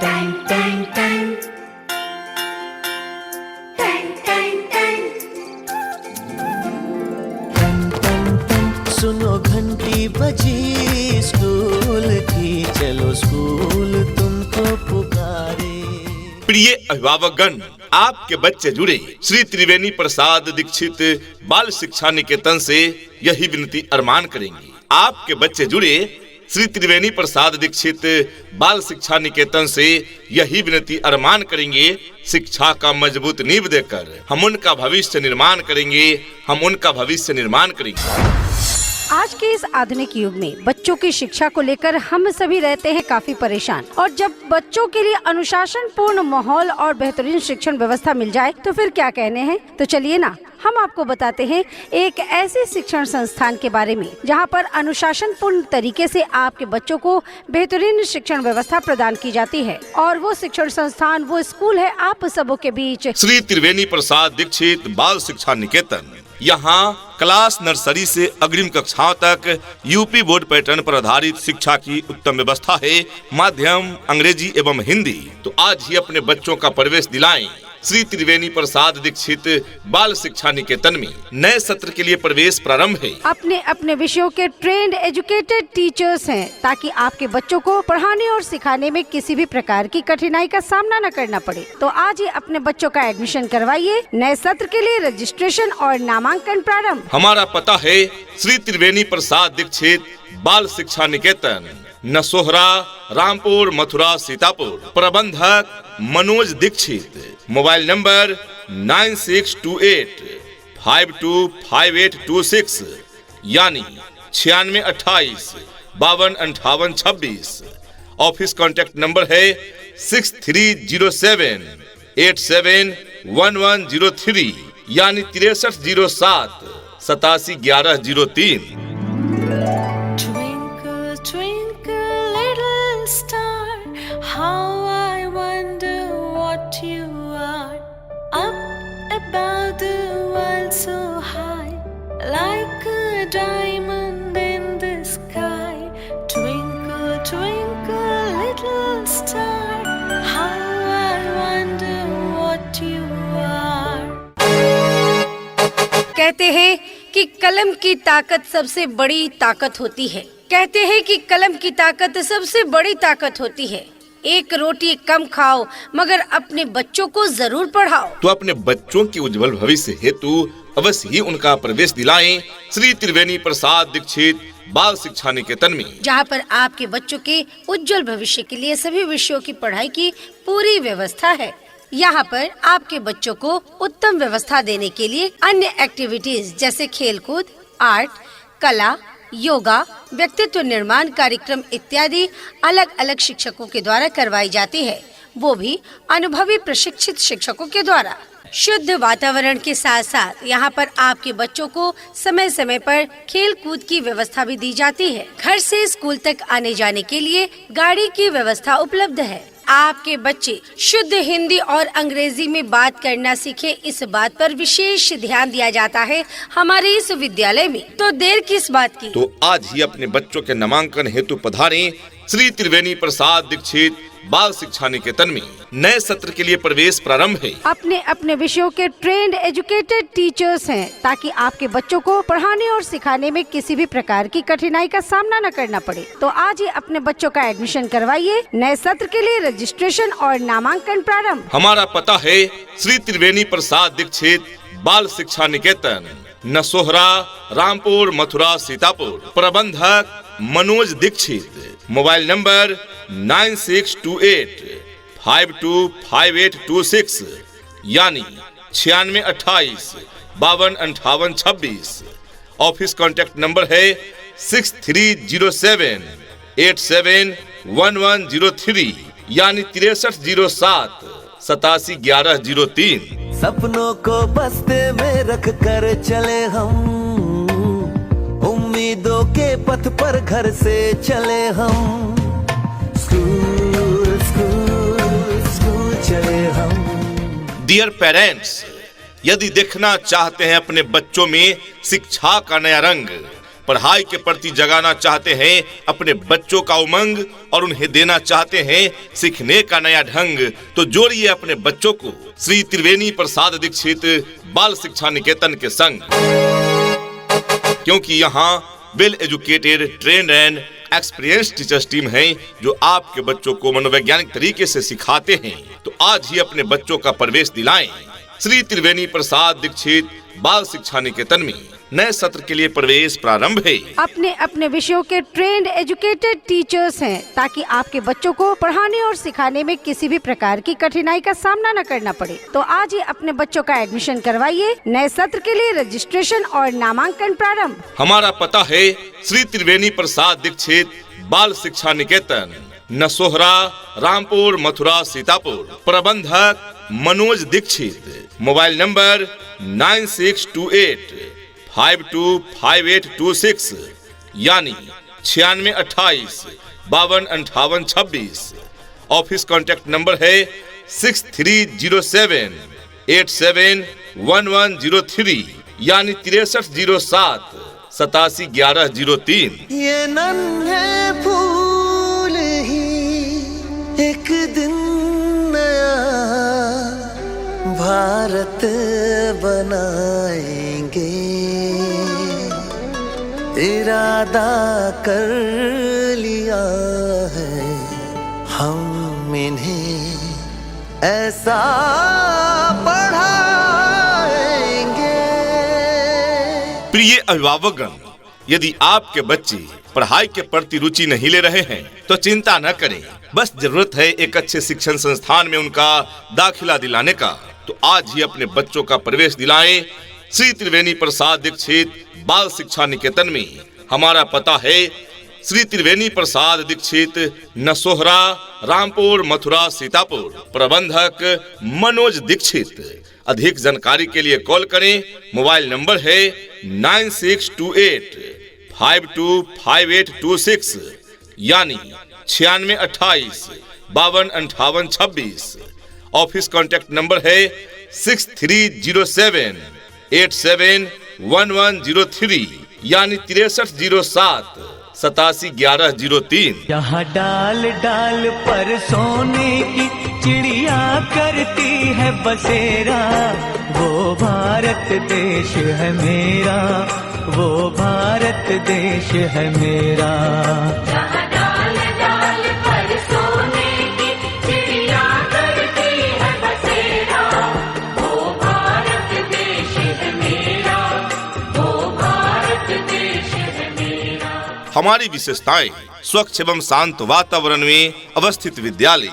Tang tang tang. Tang tang tang. सुनो घंटी बजी स्कूल की, चलो स्कूल तुमको पुकारे। प्रिय अभिभावकगण, आपके बच्चे जुड़े श्री त्रिवेणी प्रसाद दीक्षित बाल शिक्षा निकेतन से यही विनती अरमान करेंगे। आपके बच्चे जुड़े श्री त्रिवेणी प्रसाद दीक्षित बाल शिक्षा निकेतन से यही विनती अरमान करेंगे, शिक्षा का मजबूत नींव देकर हम उनका भविष्य निर्माण करेंगे, हम उनका भविष्य निर्माण करेंगे। आज के इस आधुनिक युग में बच्चों की शिक्षा को लेकर हम सभी रहते हैं काफी परेशान, और जब बच्चों के लिए अनुशासन पूर्ण माहौल और बेहतरीन शिक्षण व्यवस्था मिल जाए तो फिर क्या कहने हैं। तो चलिए ना, हम आपको बताते हैं एक ऐसे शिक्षण संस्थान के बारे में जहां पर अनुशासन पूर्ण तरीके से आपके बच्चों को बेहतरीन शिक्षण व्यवस्था प्रदान की जाती है। और वो शिक्षण संस्थान, वो स्कूल है आप सबों के बीच श्री त्रिवेणी प्रसाद दीक्षित बाल शिक्षा निकेतन। यहाँ क्लास नर्सरी से अग्रिम कक्षाओं तक यूपी बोर्ड पैटर्न पर आधारित शिक्षा की उत्तम व्यवस्था है। माध्यम अंग्रेजी एवं हिंदी। तो आज ही अपने बच्चों का प्रवेश दिलाएं श्री त्रिवेणी प्रसाद दीक्षित बाल शिक्षा निकेतन में। नए सत्र के लिए प्रवेश प्रारंभ है। अपने अपने विषयों के ट्रेंड एजुकेटेड टीचर्स हैं, ताकि आपके बच्चों को पढ़ाने और सिखाने में किसी भी प्रकार की कठिनाई का सामना न करना पड़े। तो आज ही अपने बच्चों का एडमिशन करवाइए। नए सत्र के लिए रजिस्ट्रेशन और नामांकन प्रारंभ। हमारा पता है श्री त्रिवेणी प्रसाद दीक्षित बाल शिक्षा निकेतन, नसोहरा, रामपुर, मथुरा, सीतापुर। प्रबंधक मनोज दीक्षित। मोबाइल नंबर 9628525826 यानी 9628 525826। ऑफिस कॉन्टेक्ट नंबर है 6307871103 यानी 6307 871103। Twinkle, twinkle, little star, how I wonder what you are. Up above the world so high, like a diamond in the sky. Twinkle, twinkle, little star, how I wonder what you are. कहते हैं कि कलम की ताकत सबसे बड़ी ताकत होती है। कहते हैं कि कलम की ताकत सबसे बड़ी ताकत होती है। एक रोटी कम खाओ, मगर अपने बच्चों को जरूर पढ़ाओ। तो अपने बच्चों के उज्जवल भविष्य हेतु अवश्य ही उनका प्रवेश दिलाएं श्री त्रिवेणी प्रसाद दीक्षित बाल शिक्षा निकेतन में, जहां पर आपके बच्चों के उज्जवल भविष्य के लिए सभी विषयों की पढ़ाई की पूरी व्यवस्था है। यहाँ पर आपके बच्चों को उत्तम व्यवस्था देने के लिए अन्य एक्टिविटीज जैसे खेलकूद, आर्ट, कला, योगा, व्यक्तित्व निर्माण कार्यक्रम इत्यादि अलग अलग शिक्षकों के द्वारा करवाई जाती है, वो भी अनुभवी प्रशिक्षित शिक्षकों के द्वारा। शुद्ध वातावरण के साथ साथ यहाँ पर आपके बच्चों को समय समय पर खेल कूद की व्यवस्था भी दी जाती है। घर से स्कूल तक आने जाने के लिए गाड़ी की व्यवस्था उपलब्ध है। आपके बच्चे शुद्ध हिंदी और अंग्रेजी में बात करना सीखे, इस बात पर विशेष ध्यान दिया जाता है हमारे इस विद्यालय में। तो देर किस बात की। तो आज ही अपने बच्चों के नामांकन हेतु पधारें श्री त्रिवेणी प्रसाद दीक्षित बाल शिक्षा निकेतन में। नए सत्र के लिए प्रवेश प्रारंभ है। अपने अपने विषयों के ट्रेंड एजुकेटेड टीचर्स हैं, ताकि आपके बच्चों को पढ़ाने और सिखाने में किसी भी प्रकार की कठिनाई का सामना न करना पड़े। तो आज ही अपने बच्चों का एडमिशन करवाइए। नए सत्र के लिए रजिस्ट्रेशन और नामांकन प्रारंभ। हमारा पता है श्री त्रिवेणी प्रसाद दीक्षित बाल शिक्षा निकेतन, नसोहरा, रामपुर, मथुरा, सीतापुर। प्रबंधक मनोज दीक्षित। मोबाइल नंबर 9628525826 यानी 9628 525826। ऑफिस कॉन्टेक्ट नंबर है 6307871103 यानी 6307 871103। सपनों को बस्ते में रख कर चले हम, उम्मीदों के पथ पर घर से चले हम। स्कूल स्कूल स्कूल चले हम। डियर पेरेंट्स, यदि देखना चाहते हैं अपने बच्चों में शिक्षा का नया रंग, पढ़ाई के प्रति जगाना चाहते हैं अपने बच्चों का उमंग और उन्हें देना चाहते हैं सीखने का नया ढंग, तो जोड़िए अपने बच्चों को श्री त्रिवेणी प्रसाद दीक्षित बाल शिक्षा निकेतन के संग, क्योंकि यहाँ well educated, trained and experienced teachers team है जो आपके बच्चों को मनोवैज्ञानिक तरीके से सिखाते हैं। तो आज ही अपने बच्चों का प्रवेश दिलाएं श्री त्रिवेणी प्रसाद दीक्षित बाल शिक्षा निकेतन में। नए सत्र के लिए प्रवेश प्रारंभ है। अपने अपने विषयों के ट्रेंड एजुकेटेड टीचर्स हैं ताकि आपके बच्चों को पढ़ाने और सिखाने में किसी भी प्रकार की कठिनाई का सामना न करना पड़े। तो आज ही अपने बच्चों का एडमिशन करवाइए। नए सत्र के लिए रजिस्ट्रेशन और नामांकन प्रारंभ। हमारा पता है श्री त्रिवेणी प्रसाद दीक्षित बाल शिक्षा निकेतन, नसोहरा, रामपुर, मथुरा, सीतापुर। प्रबंधक मनोज दीक्षित। मोबाइल नंबर 9628525826 यानी 9628 525826। ऑफिस कॉन्टेक्ट नंबर है 6307871103 यानी 6307 871103। ये नन्हे फूल ही एक दिन नया भारत बनाएंगे, इरादा कर लिया है हम इन्हें ऐसा पढ़ाएंगे। प्रिय अभिभावकगण, यदि आपके बच्चे पढ़ाई के प्रति रुचि नहीं ले रहे हैं तो चिंता न करें, बस जरूरत है एक अच्छे शिक्षण संस्थान में उनका दाखिला दिलाने का। तो आज ही अपने बच्चों का प्रवेश दिलाएं श्री त्रिवेणी प्रसाद दीक्षित बाल शिक्षा निकेतन में। हमारा पता है श्री त्रिवेणी प्रसाद दीक्षित, नसोहरा, रामपुर, मथुरा, सीतापुर। प्रबंधक मनोज दीक्षित। अधिक जानकारी के लिए कॉल करें। मोबाइल नंबर है 9628525826 यानी 9628 525826। ऑफिस कॉन्टेक्ट नंबर है 6307871103 यानी 6307 871103। यहाँ डाल डाल पर सोने की चिड़िया करती है बसेरा, वो भारत देश है मेरा, वो भारत देश है मेरा। जहाँ डाल डाल पर सोने की चिड़िया करती है बसेरा, वो भारत देश है मेरा, वो भारत देश है मेरा। हमारी विशेषताएं स्वच्छ एवं शांत वातावरण में अवस्थित विद्यालय,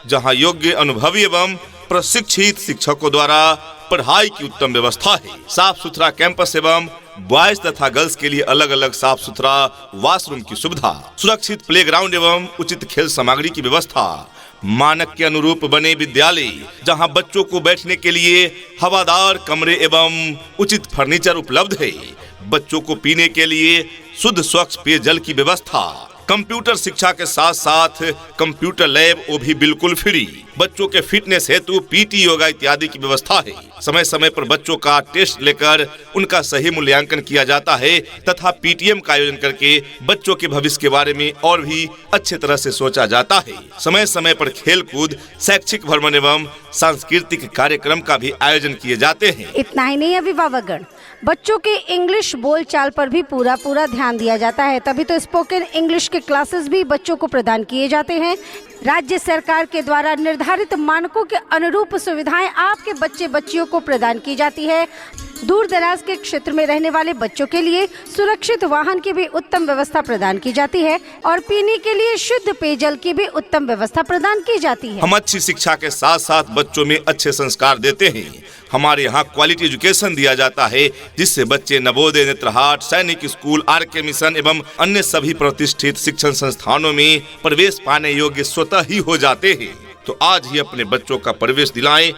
जहां योग्य, अनुभवी एवं प्रशिक्षित शिक्षकों द्वारा पढ़ाई की उत्तम व्यवस्था है। साफ सुथरा कैंपस एवं बॉयज तथा गर्ल्स के लिए अलग अलग साफ सुथरा वॉशरूम की सुविधा, सुरक्षित प्लेग्राउंड एवं उचित खेल सामग्री की व्यवस्था, मानक के अनुरूप बने विद्यालय, जहां बच्चों को बैठने के लिए हवादार कमरे एवं उचित फर्नीचर उपलब्ध है। बच्चों को पीने के लिए शुद्ध स्वच्छ पेयजल की व्यवस्था, कंप्यूटर शिक्षा के साथ साथ कंप्यूटर लैब, वो भी बिल्कुल फ्री। बच्चों के फिटनेस हेतु पीटी, योगा इत्यादि की व्यवस्था है। समय समय पर बच्चों का टेस्ट लेकर उनका सही मूल्यांकन किया जाता है तथा पीटीएम का आयोजन करके बच्चों के भविष्य के बारे में और भी अच्छे तरह से सोचा जाता है। समय समय पर खेल कूद, शैक्षिक भ्रमण एवं सांस्कृतिक कार्यक्रम का भी आयोजन किए जाते हैं। इतना ही नहीं अभिभावकगण, बच्चों के इंग्लिश बोलचाल पर भी पूरा ध्यान दिया जाता है। तभी तो स्पोकन इंग्लिश के क्लासेस भी बच्चों को प्रदान किए जाते हैं। राज्य सरकार के द्वारा निर्धारित मानकों के अनुरूप सुविधाएं आपके बच्चे बच्चियों को प्रदान की जाती है। दूर दराज के क्षेत्र में रहने वाले बच्चों के लिए सुरक्षित वाहन की भी उत्तम व्यवस्था प्रदान की जाती है और पीने के लिए शुद्ध पेयजल की भी उत्तम व्यवस्था प्रदान की जाती है। हम अच्छी शिक्षा के साथ साथ बच्चों में अच्छे संस्कार देते हैं। हमारे यहाँ क्वालिटी एजुकेशन दिया जाता है, जिससे बच्चे नवोदय, नेत्रहाट, सैनिक स्कूल, आरके मिशन एवं अन्य सभी प्रतिष्ठित शिक्षण संस्थानों में प्रवेश पाने योग्य स्वतः ही हो जाते हैं। तो आज ही अपने बच्चों का प्रवेश दिलाएं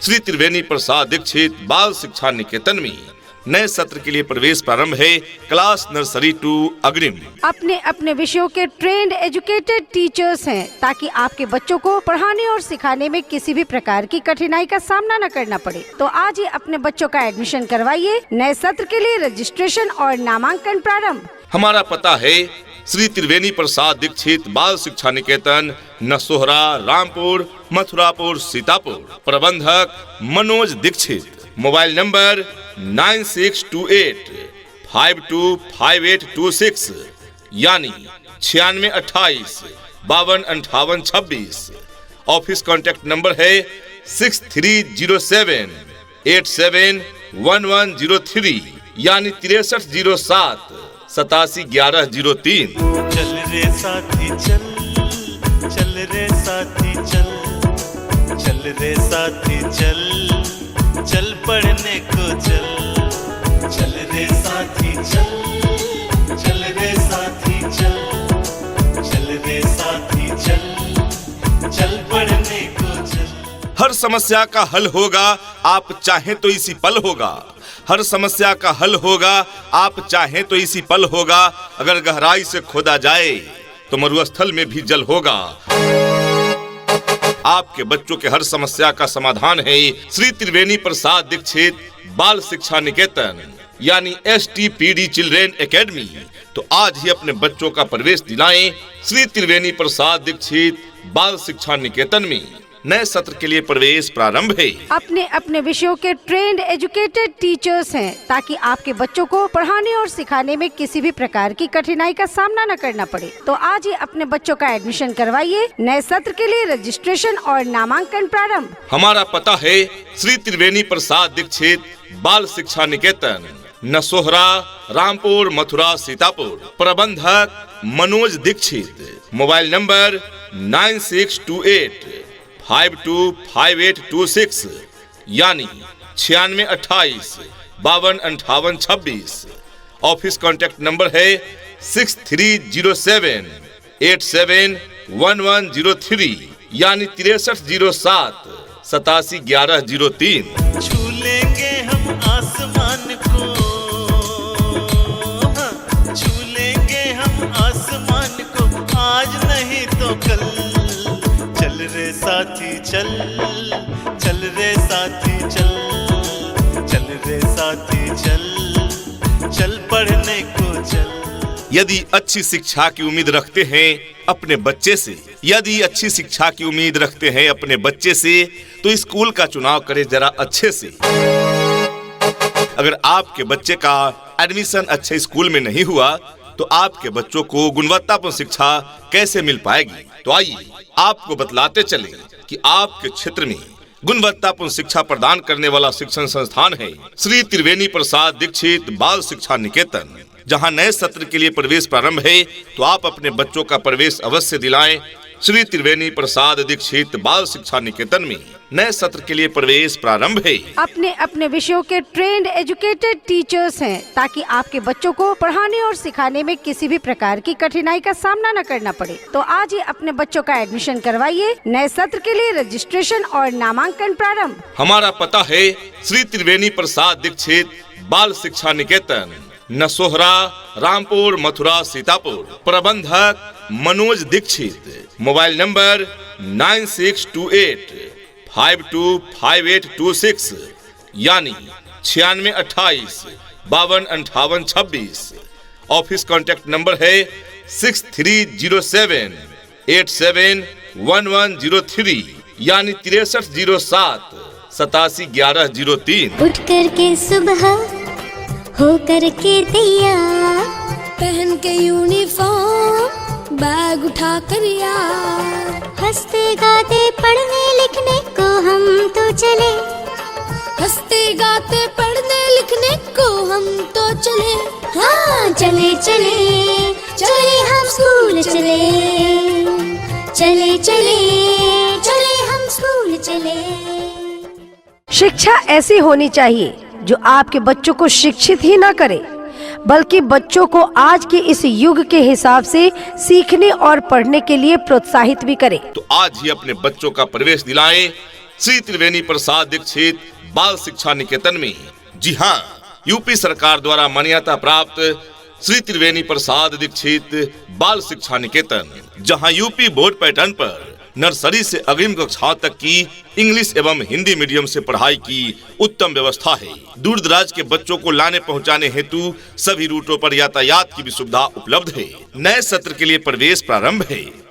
श्री त्रिवेणी प्रसाद दीक्षित बाल शिक्षा निकेतन में। नए सत्र के लिए प्रवेश प्रारंभ है क्लास नर्सरी टू अग्रिम। अपने अपने विषयों के ट्रेंड एजुकेटेड टीचर्स हैं ताकि आपके बच्चों को पढ़ाने और सिखाने में किसी भी प्रकार की कठिनाई का सामना न करना पड़े। तो आज ही अपने बच्चों का एडमिशन करवाइए। नए सत्र के लिए रजिस्ट्रेशन और नामांकन प्रारंभ। हमारा पता है श्री त्रिवेणी प्रसाद दीक्षित बाल शिक्षा निकेतन, नसोहरा, रामपुर, मथुरापुर, सीतापुर। प्रबंधक मनोज दीक्षित। मोबाइल नंबर 9628525826 यानी 9628 525826। ऑफिस कॉन्टैक्ट नंबर है 6307871103 यानी 6307 871103। चल रे साथी चल, चल रे साथी चल, चल रे साथी चल, चल पढ़ने को चल, चल रे साथी चल, चल रे साथी चल, चल रे साथी चल, चल पढ़ने को चल। हर समस्या का हल होगा, आप चाहें तो इसी पल होगा। हर समस्या का हल होगा, आप चाहें तो इसी पल होगा। अगर गहराई से खोदा जाए तो मरुस्थल में भी जल होगा। आपके बच्चों के हर समस्या का समाधान है श्री त्रिवेणी प्रसाद दीक्षित बाल शिक्षा निकेतन यानी STPD चिल्ड्रेन एकेडमी। तो आज ही अपने बच्चों का प्रवेश दिलाएं श्री त्रिवेणी प्रसाद दीक्षित बाल शिक्षा निकेतन में। नए सत्र के लिए प्रवेश प्रारंभ है। अपने अपने विषयों के ट्रेंड एजुकेटेड टीचर्स हैं ताकि आपके बच्चों को पढ़ाने और सिखाने में किसी भी प्रकार की कठिनाई का सामना न करना पड़े। तो आज ही अपने बच्चों का एडमिशन करवाइए। नए सत्र के लिए रजिस्ट्रेशन और नामांकन प्रारंभ। हमारा पता है श्री त्रिवेणी प्रसाद दीक्षित बाल शिक्षा निकेतन, नसोहरा, रामपुर, मथुरा, सीतापुर। प्रबंधक मनोज दीक्षित। मोबाइल नंबर 9628525826 यानी 9628 525826। ऑफिस कॉन्टैक्ट नंबर है 6307871103 यानी 6307 871103। छू लेंगे हम आसमान को, हाँ, छू लेंगे हम आसमान को आज नहीं तो कल। चल रे साथी चल, चल रे साथी चल, चल रे साथी चल, चल पढ़ने को चल। यदि अच्छी शिक्षा की उम्मीद रखते हैं अपने बच्चे से, यदि अच्छी शिक्षा की उम्मीद रखते हैं अपने बच्चे से, तो स्कूल का चुनाव करें जरा अच्छे से। अगर आपके बच्चे का एडमिशन अच्छे स्कूल में नहीं हुआ तो आपके बच्चों को गुणवत्तापूर्ण शिक्षा कैसे मिल पाएगी? तो आइए आपको बतलाते चले कि आपके क्षेत्र में गुणवत्तापूर्ण शिक्षा प्रदान करने वाला शिक्षण संस्थान है श्री त्रिवेणी प्रसाद दीक्षित बाल शिक्षा निकेतन। जहां नए सत्र के लिए प्रवेश प्रारंभ है तो आप अपने बच्चों का प्रवेश अवश्य दिलाएं श्री त्रिवेणी प्रसाद दीक्षित बाल शिक्षा निकेतन में। नए सत्र के लिए प्रवेश प्रारंभ है। अपने अपने विषयों के ट्रेंड एजुकेटेड टीचर्स हैं ताकि आपके बच्चों को पढ़ाने और सिखाने में किसी भी प्रकार की कठिनाई का सामना न करना पड़े। तो आज ही अपने बच्चों का एडमिशन करवाइए। नए सत्र के लिए रजिस्ट्रेशन और नामांकन प्रारंभ। हमारा पता है श्री त्रिवेणी प्रसाद दीक्षित बाल शिक्षा निकेतन, नसोहरा, रामपुर, मथुरा, सीतापुर। प्रबंधक मनोज दीक्षित। मोबाइल नंबर 9628525826 यानी 9628 525826। ऑफिस कॉन्टैक्ट नंबर है 6307871103 यानी 6307 871103। उठ करके सुबह हो करके तैयार, पहन के यूनिफॉर्म, बैग उठा कर यार, हंसते गाते पढ़ने लिखने को हम तो चले, हंसते गाते पढ़ने लिखने को हम तो चले। हाँ चले चले चले हम स्कूल चले, चले चले चले हम स्कूल चले। शिक्षा ऐसी होनी चाहिए जो आपके बच्चों को शिक्षित ही ना करे बल्कि बच्चों को आज के इस युग के हिसाब से सीखने और पढ़ने के लिए प्रोत्साहित भी करे। तो आज ही अपने बच्चों का प्रवेश दिलाएं श्री त्रिवेणी प्रसाद दीक्षित बाल शिक्षा निकेतन में। जी हाँ, यूपी सरकार द्वारा मान्यता प्राप्त श्री त्रिवेणी प्रसाद दीक्षित बाल शिक्षा निकेतन, जहाँ यूपी बोर्ड पैटर्न पर नर्सरी से अग्रिम कक्षाओं तक की इंग्लिश एवं हिंदी मीडियम से पढ़ाई की उत्तम व्यवस्था है। दूर दराज के बच्चों को लाने पहुंचाने हेतु सभी रूटों पर यातायात की भी सुविधा उपलब्ध है। नए सत्र के लिए प्रवेश प्रारंभ है।